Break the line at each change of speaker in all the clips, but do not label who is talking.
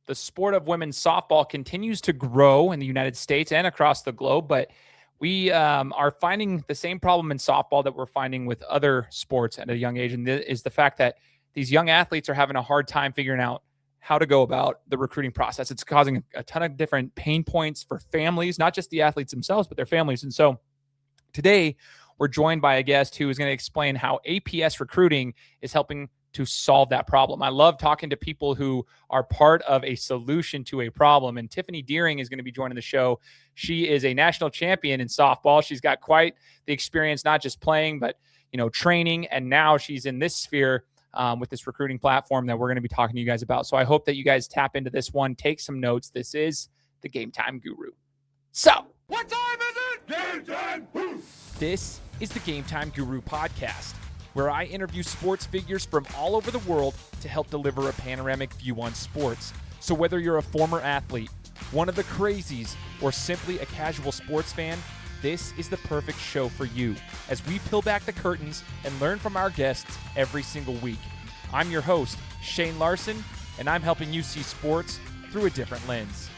the sport of women's softball continues to grow in the United States and across the globe, but we are finding the same problem in softball that we're finding with other sports at a young age, and is the fact that these young athletes are having a hard time figuring out how to go about the recruiting process. It's causing a ton of different pain points for families, not just the athletes themselves, but their families. And so today we're joined by a guest who is going to explain how APS Recruiting is helping to solve that problem. I love talking to people who are part of a solution to a problem. And Tiffany Deering is going to be joining the show. She is a national champion in softball. She's got quite the experience, not just playing, but training. And now she's in this sphere with this recruiting platform that we're going to be talking to you guys about. So I hope that you guys tap into this one, take some notes. This is the Gametime Guru. So,
what time is it? Game time!
This is the Gametime Guru podcast, where I interview sports figures from all over the world to help deliver a panoramic view on sports. So whether you're a former athlete, one of the crazies, or simply a casual sports fan, this is the perfect show for you as we peel back the curtains and learn from our guests every single week. I'm your host, Shane Larson, and I'm helping you see sports through a different lens.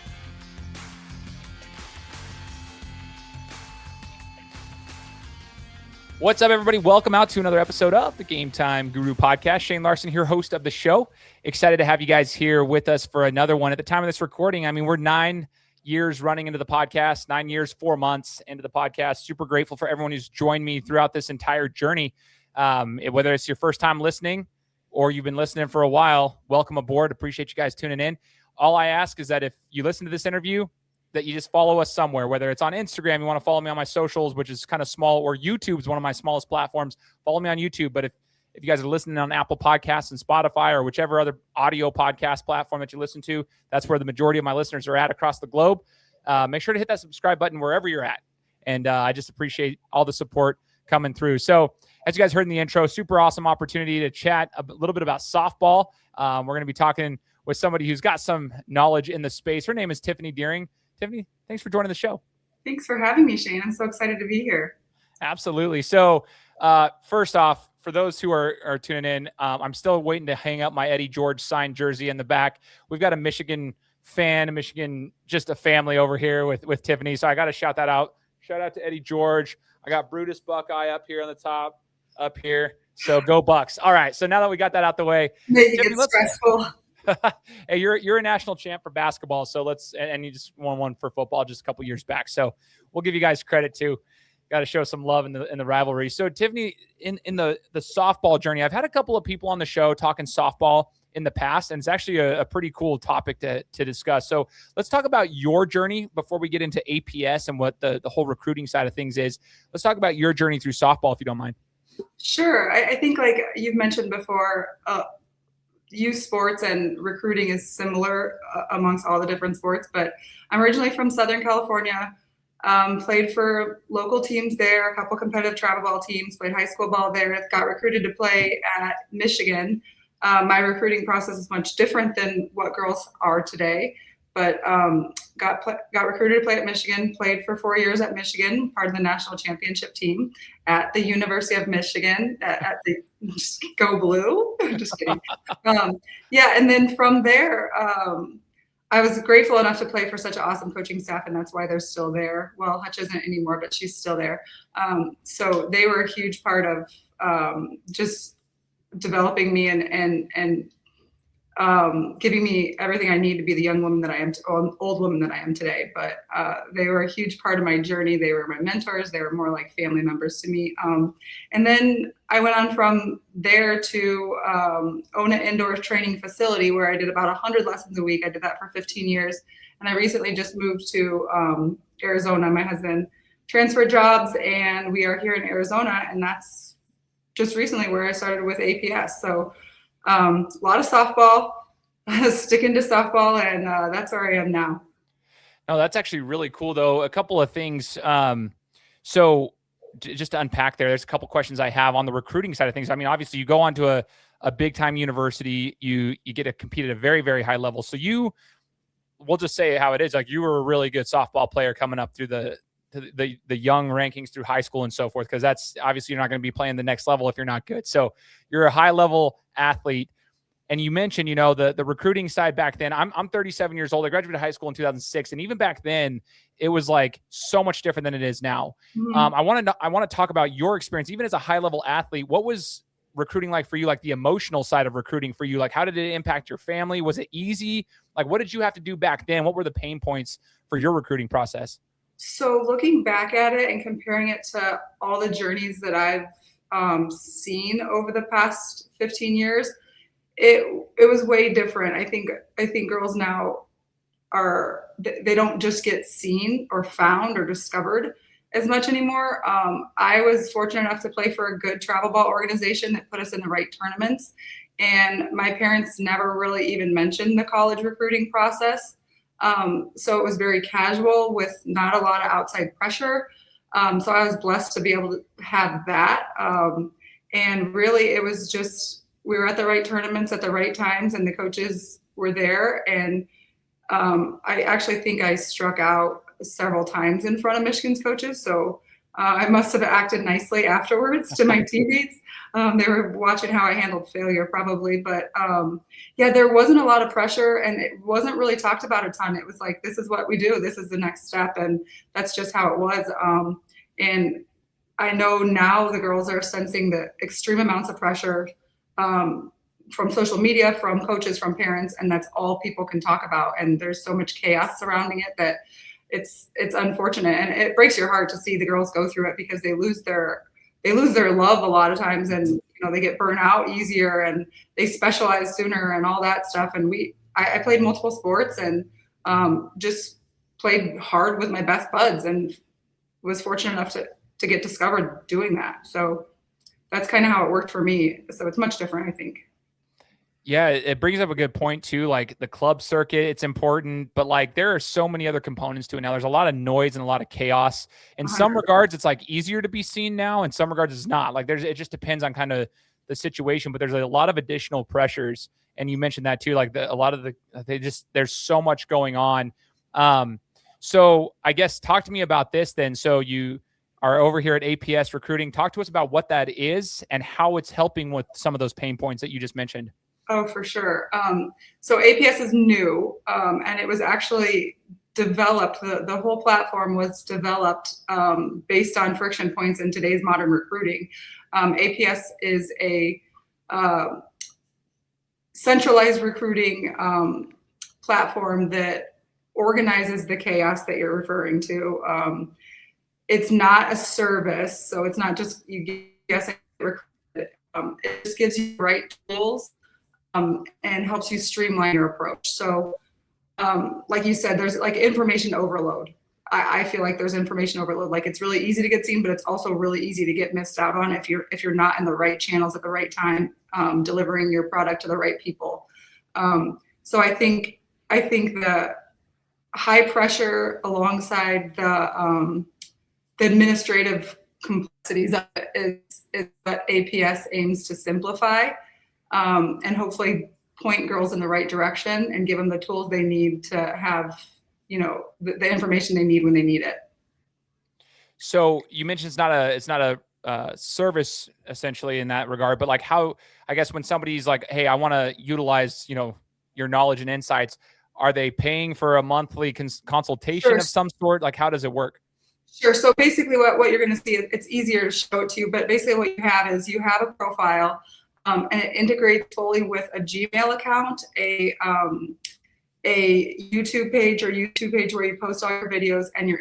What's up, everybody? Welcome out to another episode of the Gametime Guru podcast. Shane Larson here, host of the show. Excited to have you guys here with us for another one. At the time of this recording, we're 9 years running into the podcast, 9 years, 4 months into the podcast. Super grateful for everyone who's joined me throughout this entire journey. Whether it's your first time listening or you've been listening for a while, welcome aboard. Appreciate you guys tuning in. All I ask is that if you listen to this interview, that you just follow us somewhere, whether it's on Instagram, you want to follow me on my socials, which is kind of small, or YouTube is one of my smallest platforms. Follow me on YouTube. But if you guys are listening on Apple Podcasts and Spotify or whichever other audio podcast platform that you listen to, that's where the majority of my listeners are at across the globe. Make sure to hit that subscribe button wherever you're at. And I just appreciate all the support coming through. So as you guys heard in the intro, super awesome opportunity to chat a little bit about softball. We're going to be talking with somebody who's got some knowledge in the space. Her name is Tiffany Deering. Tiffany, thanks for joining the show.
Thanks for having me, Shane. I'm so excited to be here.
Absolutely. So first off, for those who are tuning in, I'm still waiting to hang up my Eddie George signed jersey in the back. We've got a Michigan fan, just a family over here with Tiffany. So I got to shout that out. Shout out to Eddie George. I got Brutus Buckeye up here on the top, up here. So go Bucks. All right. So now that we got that out the way,
maybe it's stressful.
Hey, you're a national champ for basketball, so and you just won one for football just a couple years back. So we'll give you guys credit too. Got to show some love in the rivalry. So Tiffany, in the softball journey, I've had a couple of people on the show talking softball in the past, and it's actually a pretty cool topic to discuss. So let's talk about your journey before we get into APS and what the whole recruiting side of things is. Let's talk about your journey through softball, if you don't mind.
Sure. I think, like you've mentioned before, youth sports and recruiting is similar amongst all the different sports, but I'm originally from Southern California, played for local teams there, a couple competitive travel ball teams, played high school ball there, got recruited to play at Michigan. My recruiting process is much different than what girls are today, but got recruited to play at Michigan, played for 4 years at Michigan, part of the national championship team at the University of Michigan at the Go Blue. Just kidding. And then from there, I was grateful enough to play for such an awesome coaching staff, and that's why they're still there. Well, Hutch isn't anymore, but she's still there. So they were a huge part of just developing me and giving me everything I need to be the young woman that I am, old woman that I am today. But they were a huge part of my journey. They were my mentors. They were more like family members to me. And then I went on from there to own an indoor training facility where I did about 100 lessons a week. I did that for 15 years. And I recently just moved to Arizona. My husband transferred jobs, and we are here in Arizona. And that's just recently where I started with APS. So a lot of softball, sticking to softball, and that's where I am now.
No, that's actually really cool, though. A couple of things. So just to unpack there's a couple questions I have on the recruiting side of things. Obviously, you go on to a big-time university. You get to compete at a very, very high level. So we'll just say how it is. Like, you were a really good softball player coming up through the young rankings through high school and so forth, because that's obviously you're not going to be playing the next level if you're not good. So you're a high level athlete. And you mentioned, you know, the recruiting side back then. I'm 37 years old. I graduated high school in 2006, and even back then, it was like so much different than it is now.
Mhm.
I want to talk about your experience, even as a high level athlete. What was recruiting like for you? Like the emotional side of recruiting for you? Like how did it impact your family? Was it easy? Like what did you have to do back then? What were the pain points for your recruiting process?
So looking back at it and comparing it to all the journeys that I've seen over the past 15 years, it was way different. I think girls now they don't just get seen or found or discovered as much anymore. I was fortunate enough to play for a good travel ball organization that put us in the right tournaments, and my parents never really even mentioned the college recruiting process. So it was very casual with not a lot of outside pressure. So I was blessed to be able to have that. And really, it was just we were at the right tournaments at the right times, and the coaches were there. And I actually think I struck out several times in front of Michigan's coaches. So I must have acted nicely afterwards to my teammates. They were watching how I handled failure probably, but yeah, there wasn't a lot of pressure, and it wasn't really talked about a ton. It was like, this is what we do. This is the next step. And that's just how it was. And I know now the girls are sensing the extreme amounts of pressure from social media, from coaches, from parents, and that's all people can talk about. And there's so much chaos surrounding it that it's unfortunate, and it breaks your heart to see the girls go through it because they lose their love a lot of times, and you know they get burnt out easier, and they specialize sooner, and all that stuff. And I played multiple sports and just played hard with my best buds, and was fortunate enough to get discovered doing that. So that's kind of how it worked for me. So it's much different, I think.
Yeah, it brings up a good point too. Like the club circuit, it's important, but like there are so many other components to it now. There's a lot of noise and a lot of chaos. In some
100%.
regards, it's like easier to be seen now. In some regards, it's not. Like it just depends on kind of the situation. But there's a lot of additional pressures, and you mentioned that too. Like a lot of there's so much going on. So I guess talk to me about this then. So you are over here at APS Recruiting. Talk to us about what that is and how it's helping with some of those pain points that you just mentioned.
Oh, for sure. So APS is new, and it was actually developed. The whole platform was developed based on friction points in today's modern recruiting. APS is a centralized recruiting platform that organizes the chaos that you're referring to. It's not a service, so it's not just you guessing. It just gives you the right tools. And helps you streamline your approach. So, like you said, there's like information overload. I feel like there's information overload. Like it's really easy to get seen, but it's also really easy to get missed out on if you're not in the right channels at the right time, delivering your product to the right people. So I think the high pressure alongside the administrative complexities of it is what APS aims to simplify. And hopefully point girls in the right direction and give them the tools they need to have, you know, the information they need when they need it.
So you mentioned it's not a service essentially in that regard, but like how, I guess when somebody's like, hey, I want to utilize, you know, your knowledge and insights, are they paying for a monthly consultation
Sure.
of some sort? Like, how does it work?
Sure. So basically what you're going to see is it's easier to show it to you, but basically what you have is you have a profile. And it integrates fully with a Gmail account, a YouTube page where you post all your videos, and your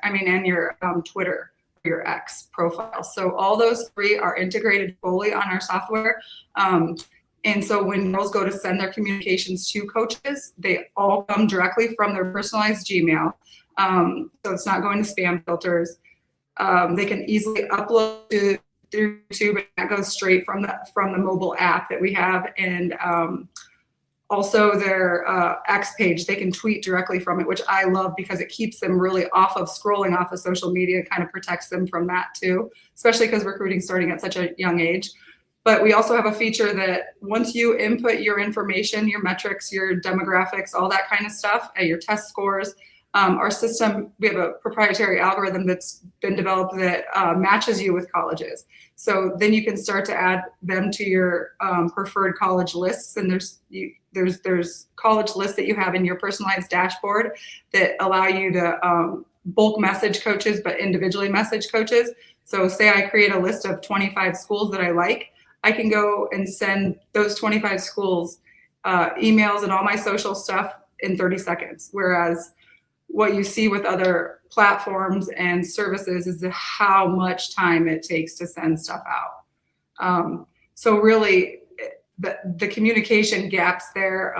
and your Twitter, your X profile. So all those three are integrated fully on our software. And so when girls go to send their communications to coaches, they all come directly from their personalized Gmail. So it's not going to spam filters. They can easily upload through YouTube, and that goes straight from the mobile app that we have. And also their X page, they can tweet directly from it, which I love because it keeps them really off of scrolling off of social media. It kind of protects them from that too, especially because recruiting's starting at such a young age. But we also have a feature that once you input your information, your metrics, your demographics, all that kind of stuff, your test scores, Our system, we have a proprietary algorithm that's been developed that matches you with colleges. So then you can start to add them to your preferred college lists. And there's college lists that you have in your personalized dashboard that allow you to bulk message coaches, but individually message coaches. So say I create a list of 25 schools that I like, I can go and send those 25 schools emails and all my social stuff in 30 seconds. Whereas what you see with other platforms and services is how much time it takes to send stuff out. So really the communication gaps there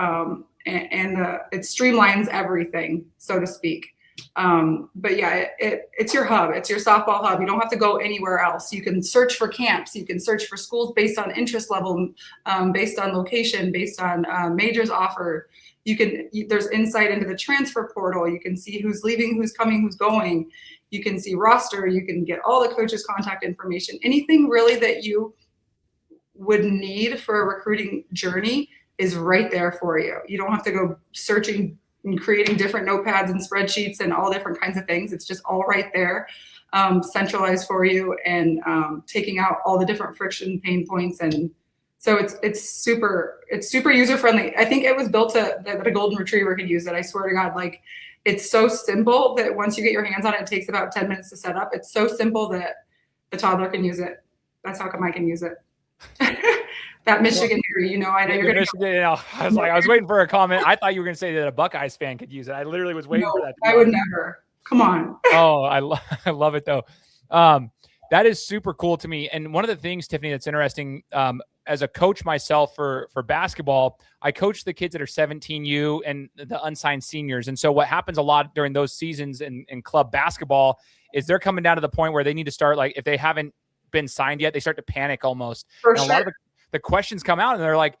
it streamlines everything, so to speak. But yeah, it's your hub. It's your softball hub. You don't have to go anywhere else. You can search for camps. You can search for schools based on interest level, based on location, based on majors offered. There's insight into the transfer portal. You can see who's leaving, who's coming, who's going. You can see roster. You can get all the coaches' contact information. Anything really that you would need for a recruiting journey is right there for you. You don't have to go searching and creating different notepads and spreadsheets and all different kinds of things. It's just all right there, centralized for you, and taking out all the different friction pain points. And so it's super user friendly. I think it was built that a golden retriever could use it. I swear to God, like, it's so simple that once you get your hands on it, it takes about 10 minutes to set up. It's so simple that the toddler can use it. That's how come I can use it. That Michigan degree, I know you're going
to. I was waiting for a comment. I thought you were going to say that a Buckeyes fan could use it. I literally was waiting for that.
I would never. Come on.
Oh, I love it though. That is super cool to me. And one of the things, Tiffany, that's interesting, as a coach myself for basketball, I coach the kids that are 17U and the unsigned seniors. And so what happens a lot during those seasons in club basketball is they're coming down to the point where they need to start, like, if they haven't been signed yet, they start to panic almost.
For
and
sure.
A lot of the questions come out and they're like,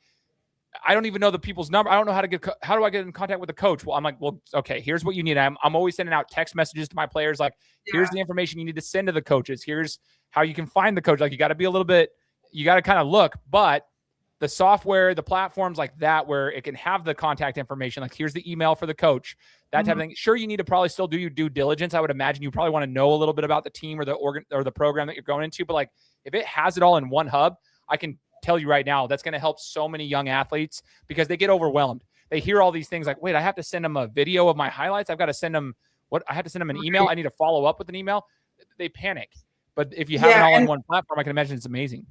I don't even know the people's number. I don't know how do I get in contact with the coach? Well, I'm like, well, okay, here's what you need. I'm always sending out text messages to my players. Like, here's the information you need to send to the coaches. Here's how you can find the coach. Like, you got to be a little bit, you got to kind of look, but the software, the platforms like that, where it can have the contact information, like here's the email for the coach, that type of thing. Sure, you need to probably still do your due diligence. I would imagine you probably want to know a little bit about the team or the or the program that you're going into. But like, if it has it all in one hub, I can tell you right now, that's going to help so many young athletes because they get overwhelmed. They hear all these things like, wait, I have to send them a video of my highlights. I've got to send them I have to send them an email. I need to follow up with an email. They panic. But if you have it all on one platform, I can imagine it's amazing.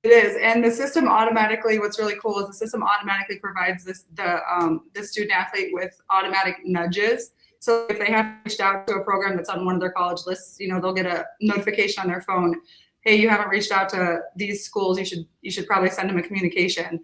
It is. And the system automatically, what's really cool is the system automatically provides the student athlete with automatic nudges. So if they have reached out to a program that's on one of their college lists, they'll get a notification on their phone. Hey, you haven't reached out to these schools. You should probably send them a communication.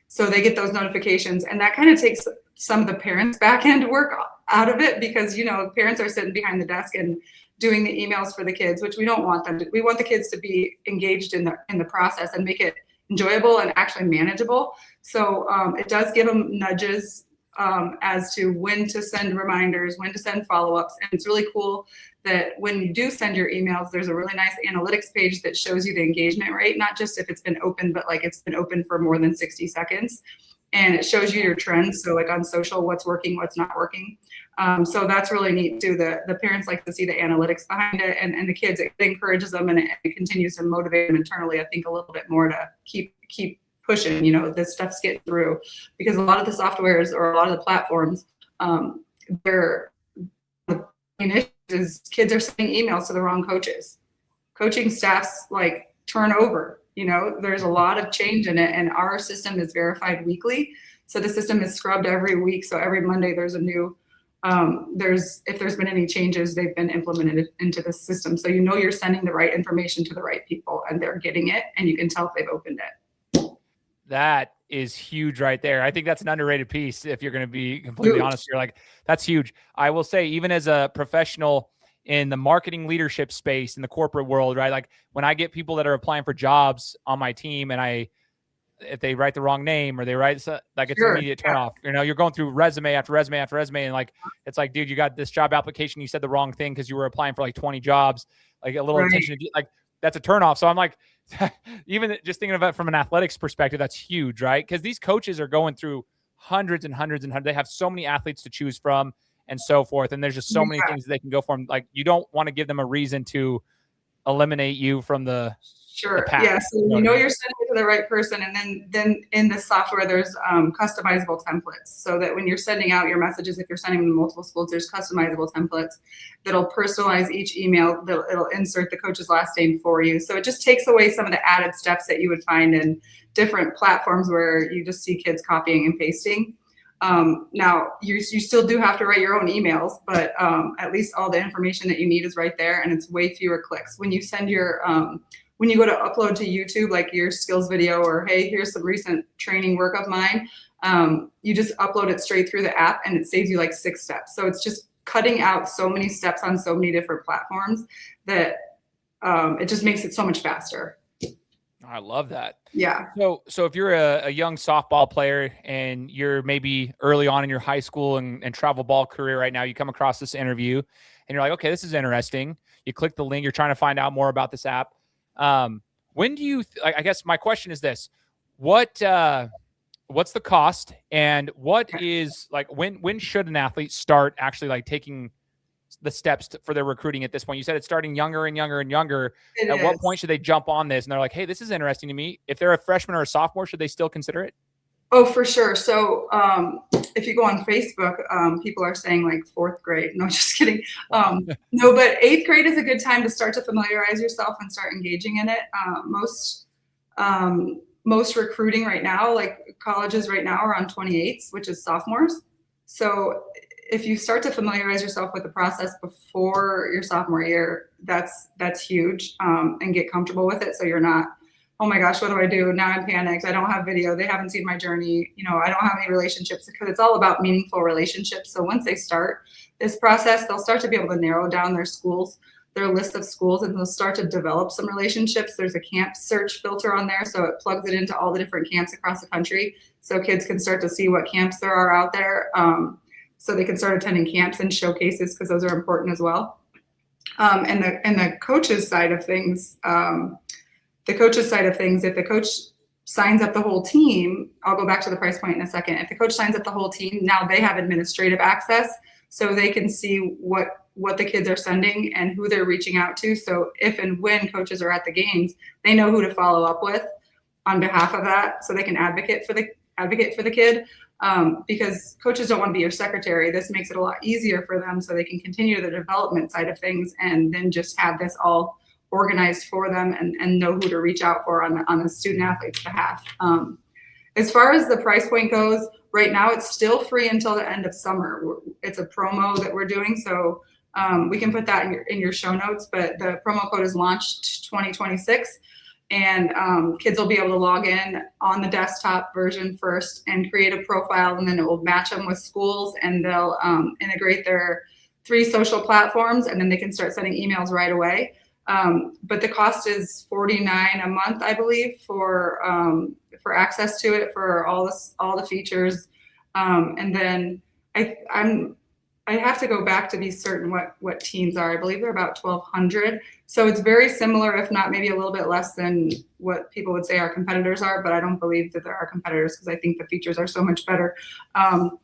So they get those notifications, and that kind of takes some of the parents' back end work out of it because, parents are sitting behind the desk and doing the emails for the kids, which we don't want them to. We want the kids to be engaged in the process and make it enjoyable and actually manageable. So it does give them nudges as to when to send reminders, when to send follow-ups. And it's really cool that when you do send your emails, there's a really nice analytics page that shows you the engagement rate, not just if it's been open, but like it's been open for more than 60 seconds. And it shows you your trends. So like on social, what's working, what's not working. So that's really neat too. The parents like to see the analytics behind it, and the kids, it encourages them and it continues to motivate them internally, I think, a little bit more to keep pushing, this stuff's getting through, because a lot of the softwares or a lot of the platforms, is kids are sending emails to the wrong coaches. Coaching staffs like turn over, there's a lot of change in it, and our system is verified weekly. So the system is scrubbed every week. So every Monday there's a new, if there's been any changes, they've been implemented into the system. So you're sending the right information to the right people and they're getting it, and you can tell if they've opened it.
That is huge right there. I think that's an underrated piece. If you're going to be completely honest, you're like, that's huge. I will say, even as a professional in the marketing leadership space in the corporate world, right? Like when I get people that are applying for jobs on my team, and if they write the wrong name or they write like it's an immediate turnoff. You're going through resume after resume after resume, and like it's like, dude, you got this job application, you said the wrong thing because you were applying for like 20 jobs, like a little attention to like that's a turnoff. So I'm like, even just thinking of it from an athletics perspective, that's huge, right? Because these coaches are going through hundreds and hundreds and hundreds. They have so many athletes to choose from, and so forth. And there's just so many things that they can go from. Like, you don't want to give them a reason to eliminate you from the path.
Yeah. So you know you're sending it to the right person. And then in the software, there's customizable templates, so that when you're sending out your messages, if you're sending them to multiple schools, there's customizable templates that'll personalize each email. It'll insert the coach's last name for you. So it just takes away some of the added steps that you would find in different platforms where you just see kids copying and pasting. Now you still do have to write your own emails, but at least all the information that you need is right there, and it's way fewer clicks. When you send your when you go to upload to YouTube, like your skills video, or hey, here's some recent training work of mine, you just upload it straight through the app, and it saves you like 6 steps. So it's just cutting out so many steps on so many different platforms that it just makes it so much faster.
I love that.
Yeah.
So if you're a young softball player and you're maybe early on in your high school and travel ball career right now, you come across this interview and you're like, okay, this is interesting. You click the link, you're trying to find out more about this app. When do you, I guess my question is this, what's the cost, and what is like, when should an athlete start actually like taking the steps for their recruiting at this point? You said it's starting younger and younger and younger. At what point should they jump on this and they're like, hey, this is interesting to me? If they're a freshman or a sophomore, should they still consider it?
Oh, for sure. So if you go on Facebook, people are saying like 4th grade. No, just kidding. No, but 8th grade is a good time to start to familiarize yourself and start engaging in it. Most recruiting right now, like colleges right now, are on 28s, which is sophomores. So if you start to familiarize yourself with the process before your sophomore year, that's huge, and get comfortable with it. So you're not, oh my gosh, what do I do? Now I'm panicked. I don't have video. They haven't seen my journey. I don't have any relationships, because it's all about meaningful relationships. So once they start this process, they'll start to be able to narrow down their schools, their list of schools, and they'll start to develop some relationships. There's a camp search filter on there, so it plugs it into all the different camps across the country. So kids can start to see what camps there are out there. So they can start attending camps and showcases, because those are important as well. And the coaches side of things, if the coach signs up the whole team, I'll go back to the price point in a second. If the coach signs up the whole team, now they have administrative access, so they can see what the kids are sending and who they're reaching out to. So if and when coaches are at the games, they know who to follow up with on behalf of that, so they can advocate for the kid. Because coaches don't want to be your secretary. This makes it a lot easier for them, so they can continue the development side of things, and then just have this all organized for them, and know who to reach out for on the student athlete's behalf. As far as the price point goes, right now it's still free until the end of summer. It's a promo that we're doing, so we can put that in your show notes, but the promo code is launched 2026. And kids will be able to log in on the desktop version first and create a profile, and then it will match them with schools, and they'll integrate their 3 social platforms, and then they can start sending emails right away. But the cost is $49 a month, I believe, for access to it, for all the features. And then I have to go back to be certain what teams are. I believe they're about 1,200. So it's very similar, if not maybe a little bit less than what people would say our competitors are, but I don't believe that they're our competitors, because I think the features are so much better. So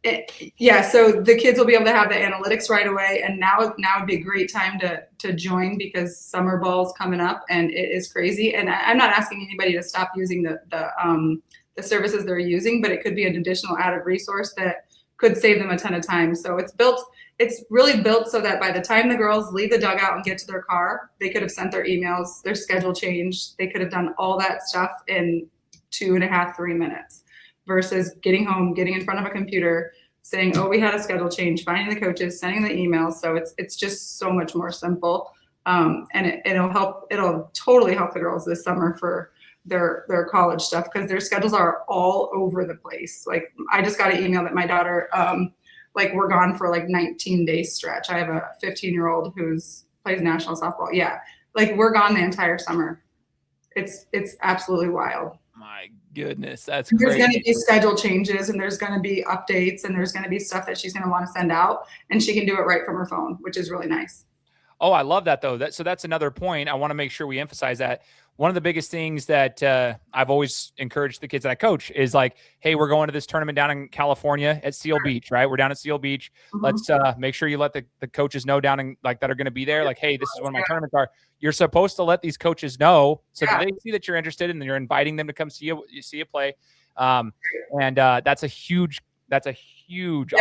the kids will be able to have the analytics right away. And now would be a great time to join, because summer ball's coming up and it is crazy. And I'm not asking anybody to stop using the services they're using, but it could be an additional added resource that could save them a ton of time. So it's really built so that by the time the girls leave the dugout and get to their car, they could have sent their emails, their schedule changed. They could have done all that stuff in 2.5, 3 minutes, versus getting home, getting in front of a computer, saying, oh, we had a schedule change, finding the coaches, sending the emails. So it's just so much more simple. And it'll totally help the girls this summer for their college stuff, because their schedules are all over the place. Like, I just got an email that my daughter, we're gone for like 19-day stretch. I have a 15-year-old who's plays national softball. Yeah. Like, we're gone the entire summer. It's absolutely wild.
My goodness. That's crazy.
There's going to be schedule changes, and there's going to be updates, and there's going to be stuff that she's going to want to send out, and she can do it right from her phone, which is really nice.
Oh, I love that though. So that's another point. I want to make sure we emphasize that one of the biggest things that I've always encouraged the kids that I coach is like, hey, we're going to this tournament down in California at Seal Beach, right? We're down at Seal Beach. Let's make sure you let the coaches know down in like that are going to be there. Like, hey, this is when my tournaments are. You're supposed to let these coaches know so that they see that you're interested and you're inviting them to come see you play. And that's a huge opportunity.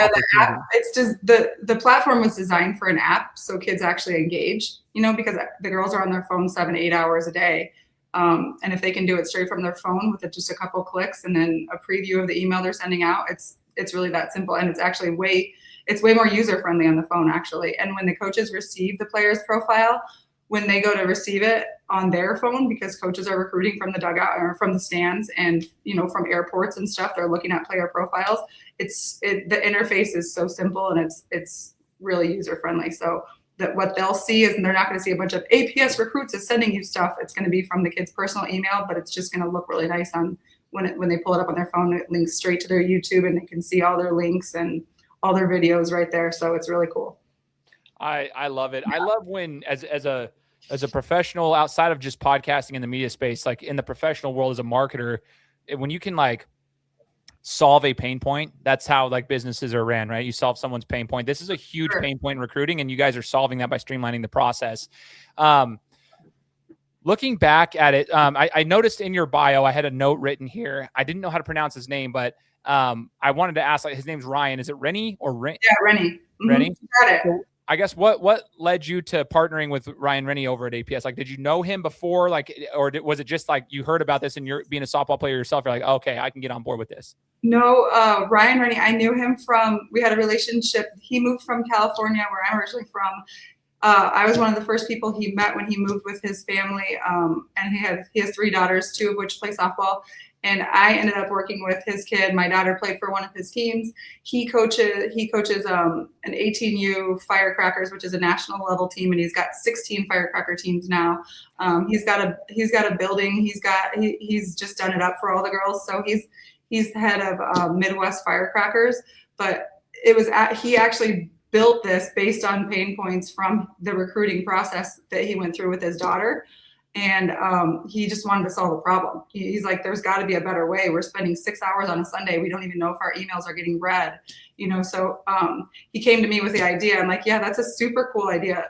It's just the platform was designed for an app so kids actually engage, because the girls are on their phone 7-8 hours a day. And if they can do it straight from their phone with just a couple clicks and then a preview of the email they're sending out, it's really that simple. And it's actually way more user friendly on the phone actually. And when the coaches receive the player's profile, when they go to receive it on their phone, because coaches are recruiting from the dugout or from the stands and, from airports and stuff, they're looking at player profiles. The interface is so simple and it's really user friendly. So that what they'll see is, and they're not going to see a bunch of APS Recruits is sending you stuff. It's going to be from the kid's personal email, but it's just going to look really nice on when they pull it up on their phone. It links straight to their YouTube and they can see all their links and all their videos right there. So it's really cool.
I love it. I love when as a professional outside of just podcasting in the media space, like in the professional world as a marketer, when you can like solve a pain point, that's how like businesses are ran, right? You solve someone's pain point. This is a huge pain point in recruiting, and you guys are solving that by streamlining the process. Looking back at it, I noticed in your bio, I had a note written here. I didn't know how to pronounce his name, but I wanted to ask, like, his name's Ryan. Is it Rennie or Rennie?
Yeah, Rennie.
Rennie?
Got it.
So I guess what led you to partnering with Ryan Rennie over at APS? Like, did you know him before, like, or was it just like you heard about this and you're being a softball player yourself? You're like, oh, okay, I can get on board with this.
No, Ryan Rennie, I knew him we had a relationship. He moved from California, where I'm originally from. I was one of the first people he met when he moved with his family. And he has 3 daughters, 2 of which play softball. And I ended up working with his kid. My daughter played for one of his teams. He coaches an 18U Firecrackers, which is a national level team, and he's got 16 Firecracker teams now. He's got a building. He's just done it up for all the girls. So he's the head of Midwest Firecrackers. But he actually built this based on pain points from the recruiting process that he went through with his daughter. And he just wanted to solve a problem. He's like, there's got to be a better way. We're spending 6 hours on a Sunday. We don't even know if our emails are getting read, So he came to me with the idea. I'm like, yeah, that's a super cool idea.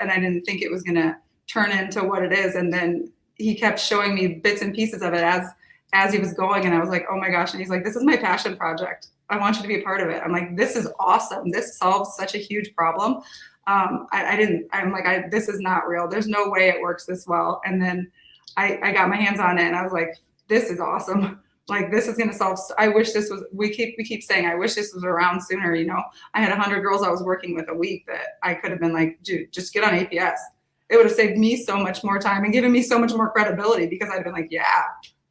And I didn't think it was going to turn into what it is. And then he kept showing me bits and pieces of it as he was going. And I was like, oh my gosh. And he's like, this is my passion project. I want you to be a part of it. I'm like, this is awesome. This solves such a huge problem. This is not real. There's no way it works this well. And then I got my hands on it and I was like, this is awesome. Like, this is going to solve. I wish this was, we keep saying, I wish this was around sooner. I had 100 girls I was working with a week that I could have been like, dude, just get on APS. It would have saved me so much more time and given me so much more credibility because I'd been like, yeah,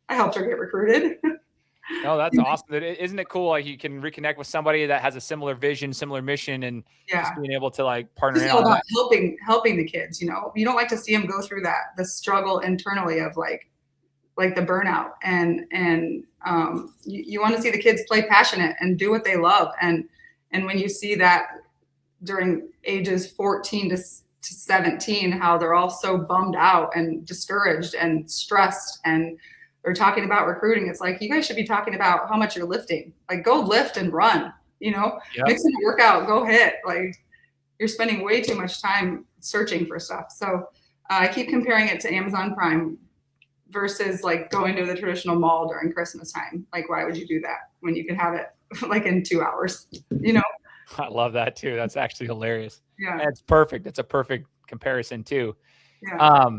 I helped her get recruited.
No, that's awesome. Isn't it cool? Like, you can reconnect with somebody that has a similar vision, similar mission, and just being able to like partner.
It's all about helping the kids. You don't like to see them go through the struggle internally of like the burnout, and you want to see the kids play passionate and do what they love. And when you see that during ages 14 to 17, how they're all so bummed out and discouraged and stressed and they're talking about recruiting. It's like, you guys should be talking about how much you're lifting. Like, go lift and run, mix in a workout, go hit. Like, you're spending way too much time searching for stuff. So I keep comparing it to Amazon Prime versus like going to the traditional mall during Christmas time. Like, why would you do that when you could have it like in 2 hours,
I love that too. That's actually hilarious.
Yeah.
And it's perfect. It's a perfect comparison too.
Yeah.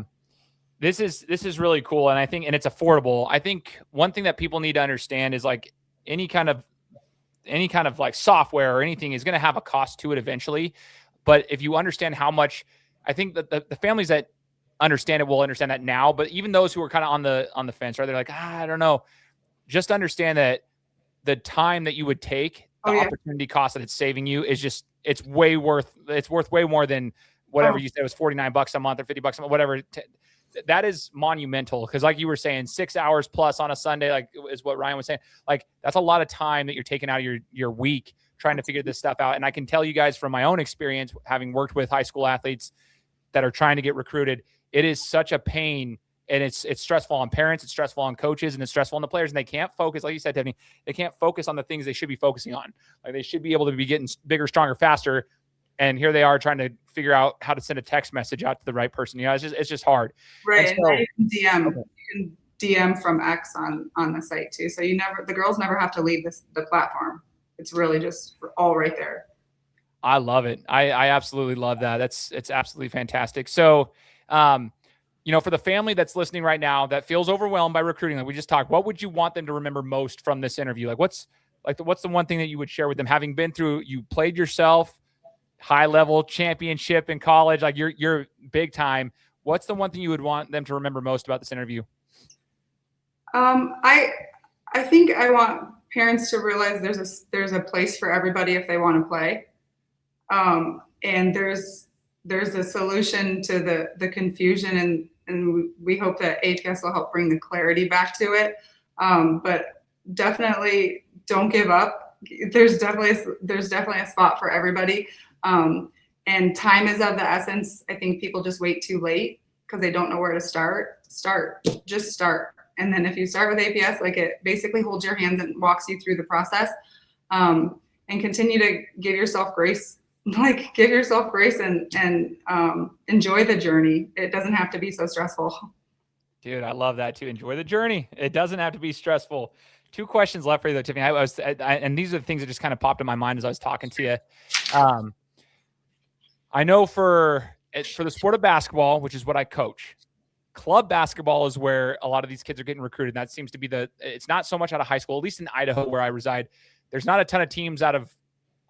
This is really cool. And I think, and it's affordable. I think one thing that people need to understand is like any kind of like software or anything is going to have a cost to it eventually. But if you understand how much, I think that the families that understand it will understand that now, but even those who are kind of on the fence, right? They're like, I don't know. Just understand that the time that you would take, the opportunity cost that it's saving you is just, it's worth way more than whatever you said was $49 a month or $50 a month, whatever. That is monumental. Cause like you were saying, 6 hours plus on a Sunday, like is what Ryan was saying. Like, that's a lot of time that you're taking out of your week trying to figure this stuff out. And I can tell you guys from my own experience, having worked with high school athletes that are trying to get recruited, it is such a pain And it's stressful on parents, it's stressful on coaches, and it's stressful on the players. And they can't focus, like you said, Tiffany, they can't focus on the things they should be focusing on. Like they should be able to be getting bigger, stronger, faster. And here they are trying to figure out how to send a text message out to the right person. It's just hard.
Right. And so, you can DM from X on the site too. So the girls never have to leave the platform. It's really just all right there.
I love it. I absolutely love that. It's absolutely fantastic. So, for the family that's listening right now that feels overwhelmed by recruiting, like we just talked, what would you want them to remember most from this interview? Like what's the one thing that you would share with them, having been through, you played yourself, high level championship in college, like you're big time. What's the one thing you would want them to remember most about this interview?
I think I want parents to realize there's a place for everybody if they want to play. And there's a solution to the confusion, and we hope that APS will help bring the clarity back to it. But definitely don't give up. There's definitely a spot for everybody. And time is of the essence. I think people just wait too late because they don't know where to start. Just start. And then if you start with APS, like it basically holds your hands and walks you through the process, and continue to give yourself grace. Like give yourself grace and enjoy the journey. It doesn't have to be so stressful.
Dude, I love that too. Enjoy the journey. It doesn't have to be stressful. 2 questions left for you though, Tiffany. And these are the things that just kind of popped in my mind as I was talking to you. I know for the sport of basketball, which is what I coach, club basketball is where a lot of these kids are getting recruited. That seems to be it's not so much out of high school, at least in Idaho where I reside. There's not a ton of teams out of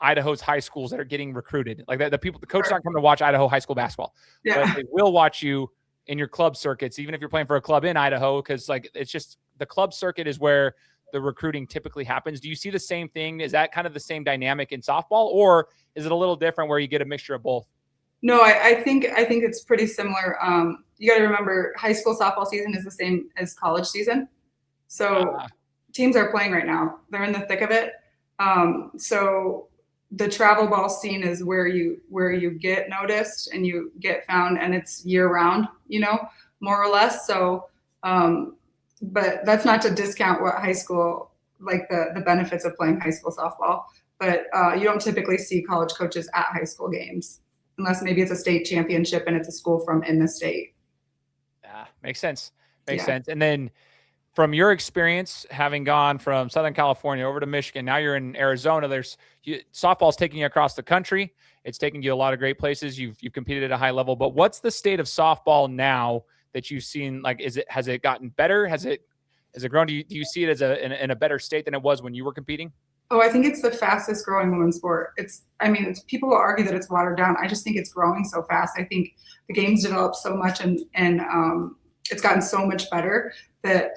Idaho's high schools that are getting recruited. Like the coaches aren't coming to watch Idaho high school basketball.
Yeah.
But they will watch you in your club circuits, even if you're playing for a club in Idaho, because like it's just the club circuit is where the recruiting typically happens. Do you see the same thing? Is that kind of the same dynamic in softball, or is it a little different where you get a mixture of both?
No, I think it's pretty similar. You got to remember, high school softball season is the same as college season. So teams are playing right now. They're in the thick of it. So the travel ball scene is where you get noticed and you get found, and it's year round, more or less. So, but that's not to discount what high school, like the benefits of playing high school softball. But you don't typically see college coaches at high school games unless maybe it's a state championship and it's a school from in the state.
Yeah, makes sense. Makes sense. And then from your experience, having gone from Southern California over to Michigan, now you're in Arizona. Softball's taking you across the country. It's taking you a lot of great places. You've competed at a high level. But what's the state of softball now that you've seen? Like, has it gotten better? Has it grown? Do you see it as in a better state than it was when you were competing?
Oh, I think it's the fastest growing women's sport. People will argue that it's watered down. I just think it's growing so fast. I think the game's developed so much and it's gotten so much better that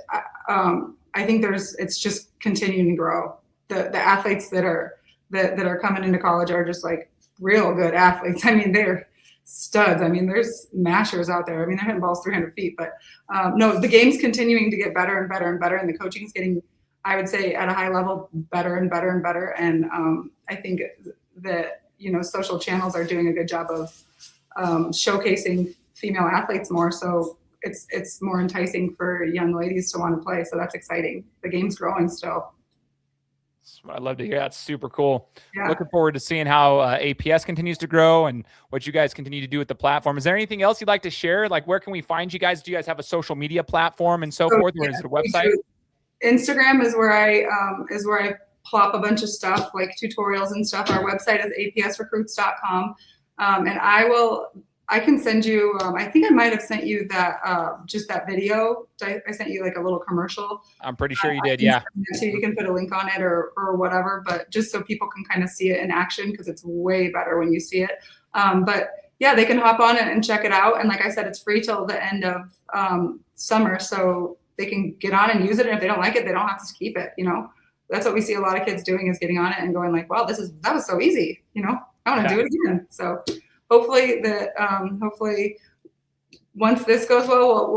I think it's just continuing to grow. The athletes that are coming into college are just like real good athletes. They're studs. There's mashers out there. They're hitting balls 300 feet. But no, the game's continuing to get better and better and better, and the coaching is getting, I would say, at a high level, better and better and better. And I think that social channels are doing a good job of showcasing female athletes more. So it's more enticing for young ladies to want to play. So that's exciting. The game's growing still.
I'd love to hear. That's super cool.
Yeah.
Looking forward to seeing how APS continues to grow and what you guys continue to do with the platform. Is there anything else you'd like to share? Like, where can we find you guys? Do you guys have a social media platform and so forth? Or is it a website?
Instagram is where I plop a bunch of stuff, like tutorials and stuff. Our website is apsrecruits.com. And I can send you, I think I might have sent you that, just that video. I sent you like a little commercial.
I'm pretty sure you did. Yeah.
So you can put a link on it or whatever, but just so people can kind of see it in action, because it's way better when you see it. But yeah, they can hop on it and check it out. And like I said, it's free till the end of summer. So they can get on and use it. And if they don't like it, they don't have to keep it. That's what we see a lot of kids doing, is getting on it and going like, wow, that was so easy. I want to do it again. So hopefully once this goes well,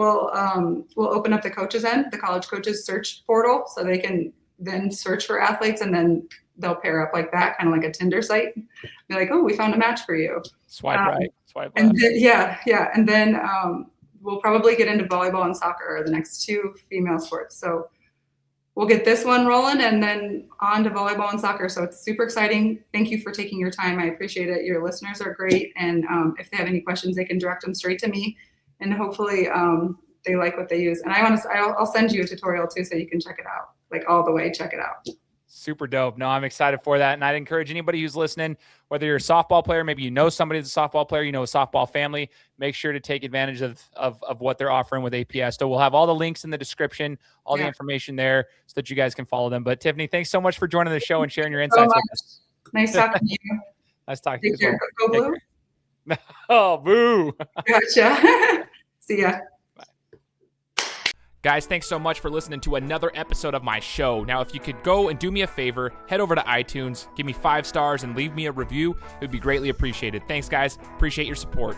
we'll open up the coaches end, the college coaches search portal, so they can then search for athletes, and then they'll pair up like that, kind of like a Tinder site. They're like, oh, we found a match for you.
Swipe right, swipe left.
And then, yeah. And then we'll probably get into volleyball and soccer, the next two female sports. So we'll get this one rolling and then on to volleyball and soccer. So it's super exciting. Thank you for taking your time. I appreciate it. Your listeners are great. And if they have any questions, they can direct them straight to me. And hopefully they like what they use. And I'll send you a tutorial too, so you can check it out, like all the way, check it out.
Super dope. No, I'm excited for that. And I'd encourage anybody who's listening, whether you're a softball player, maybe you know somebody that's a softball player, you know a softball family, make sure to take advantage of what they're offering with APS. So we'll have all the links in the description, all the information there so that you guys can follow them. But Tiffany, thanks so much for joining the show and sharing your insights with us.
Nice talking to you.
Nice talking to you.
Go Blue.
Oh, boo.
Gotcha. See ya.
Guys, thanks so much for listening to another episode of my show. Now, if you could go and do me a favor, head over to iTunes, give me 5 stars, and leave me a review. It would be greatly appreciated. Thanks, guys. Appreciate your support.